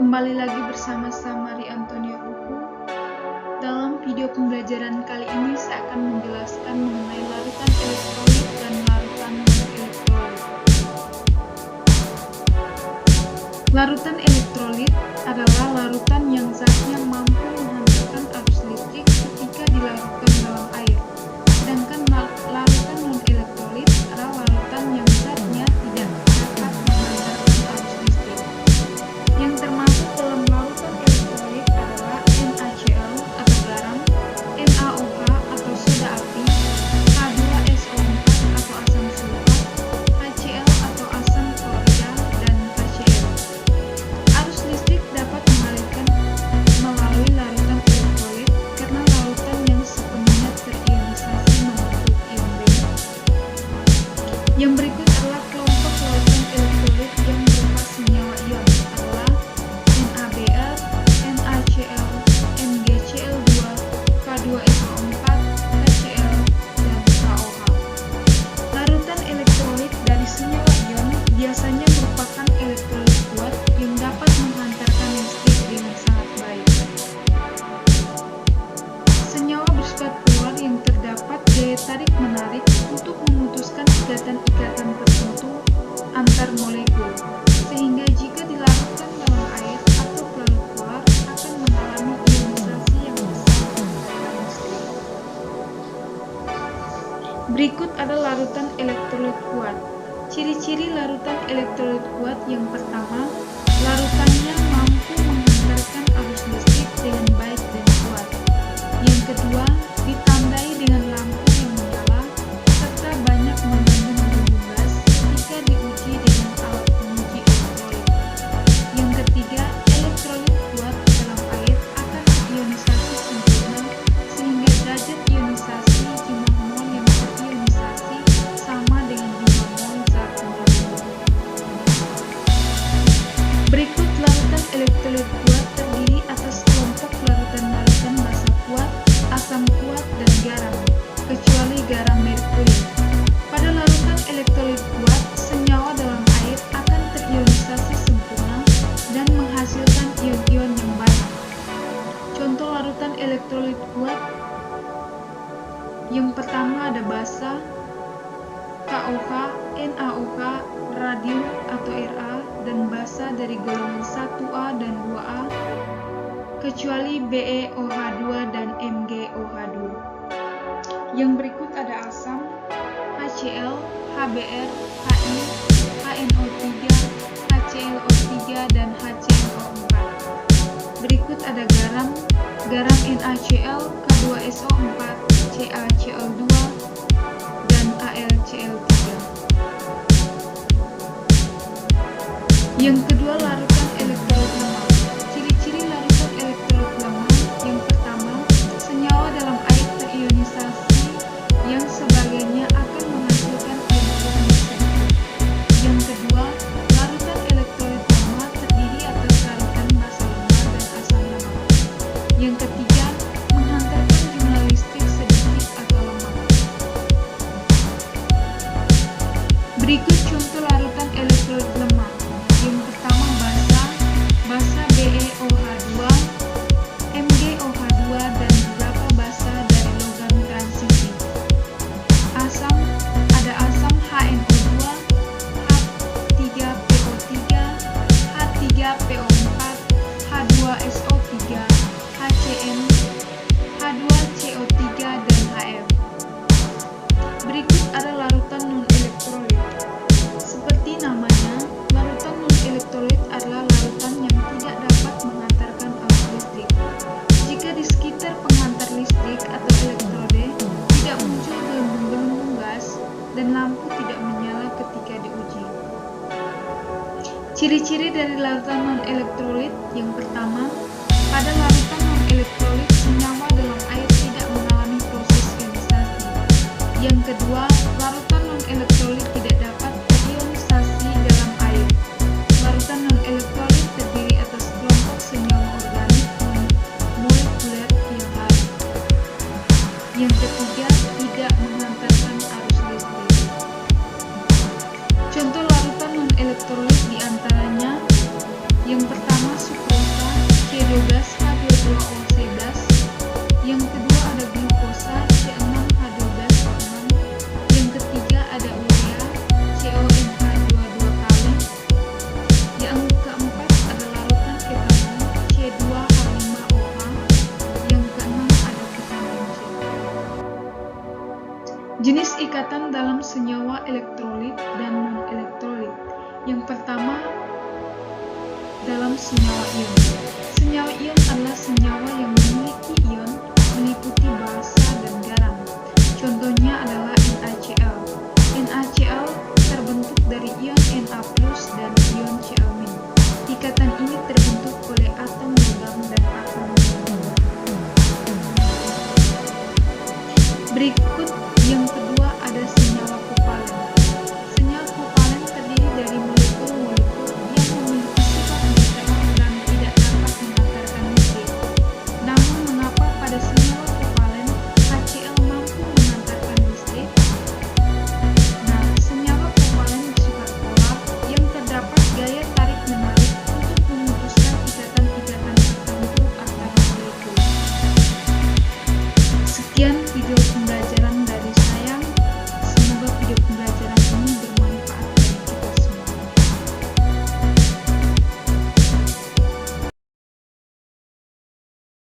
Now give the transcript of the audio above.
Kembali lagi bersama Samari Antonio Uku. Dalam video pembelajaran kali ini saya akan menjelaskan mengenai larutan elektrolit dan larutan non-elektrolit. Larutan elektrolit adalah larutan yang zatnya mampu menghantarkan arus listrik ketika dilarutkan dalam air. Sedangkan larutan non-elektrolit adalah larutan yang zatnya tidak dapat menghantarkan arus listrik. Yang termasuk dalam larutan elektrolit adalah NaCl atau garam, NaOH atau soda api, H2SO4 atau asam sulfat, HCl atau asam klorida, dan HCl. Arus listrik dapat mengalirkan melalui larutan elektrolit karena larutan yang sepenuhnya terionisasi membentuk ion beda. Yang berikut adalah kelompok larutan elektrolit yang berupa senyawa ion adalah NaBr, NaCl, MgCl2, K2SO4, HCl, dan KOH. Larutan elektrolit dari senyawa ion biasanya merupakan elektrolit kuat yang dapat menghantarkan listrik dengan sangat baik. Senyawa bersifat polar yang terdapat daya tarik-menarik untuk memutuskan ikatan-ikatan tertentu antar molekul, sehingga jika dilarutkan dalam air atau pelarut polar akan mengalami ionisasi yang besar menghantarkan listrik. Berikut ada larutan elektrolit kuat. Ciri-ciri larutan elektrolit kuat: yang pertama, larutannya mampu menghantarkan arus listrik dengan baik dan kuat. Yang kedua, ditandai dengan lampu yang menyala serta banyak mengandung volume gas jika diuji dengan alat penguji elektrolit. Yang ketiga, elektrolit kuat dalam air akan terionisasi sempurna sehingga derajat ionisasi jumlah mol yang terionisasi sama dengan jumlah mol zat mengandung. Berikut larutan elektrolit kuat terdiri atas kelompok larutan-larutan basa kuat, asam kuat, dan garam, kecuali garam merkuri. Pada larutan elektrolit kuat, senyawa dalam air akan terionisasi sempurna dan menghasilkan ion-ion yang banyak. Contoh larutan elektrolit kuat: yang pertama ada basa, KOH, NaOH, radium atau Ra, dan basa dari golongan 1A dan 2A, kecuali BeOH2 dan MgOH2. Yang berikut ada asam, HCl, HBr, Hi, HNO3, HClO3, dan HClO4. Berikut ada garam, garam NaCl, K2SO4, CaCl2, dan AlCl3. Yang kedua, larutan elektrolit lemah. Ciri-ciri larutan elektrolit lemah: yang pertama, senyawa dalam air terionisasi yang sebagiannya akan menghasilkan ion-ion sedikit. Yang kedua, larutan elektrolit lemah terdiri atas larutan basa lemah dan asam lemah. Yang ketiga, menghantarkan jumlah listrik sedikit atau lemah. Berikut contoh larutan elektrolit lemah. Yang pertama basa, basa BeOH2, MgOH2, dan beberapa basa dari logam transisi. Asam, ada asam HNO2, H3PO3, H3PO4, H2SO3, HCN, H2CO3, dan HF. Berikut ada larutan non-elektrolit. Seperti namanya, larutan non-elektrolit adalah larutan yang tidak dapat menghantarkan arus listrik. Jika di sekitar penghantar listrik atau elektrode tidak muncul gelembung-gelembung gas dan lampu tidak menyala ketika diuji. Ciri-ciri dari larutan non-elektrolit: yang pertama, pada larutan non-elektrolit senyawa dalam air tidak mengalami proses ionisasi. Yang kedua, larutan non-elektrolit tidak dapat terionisasi dalam air. Larutan non-elektrolit terdiri atas kelompok senyawa organik molekuler yang larut. Yang ketiga, tidak menghantarkan arus listrik. Contoh larutan non-elektrolit diantaranya: yang pertama sukrosa, senyawa elektrolit dan non-elektrolit. Yang pertama, dalam senyawa ion. Senyawa ion adalah senyawa yang memiliki ion meliputi basa dan garam. Contohnya adalah NaCl. NaCl terbentuk dari ion Na+ dan ion Cl-.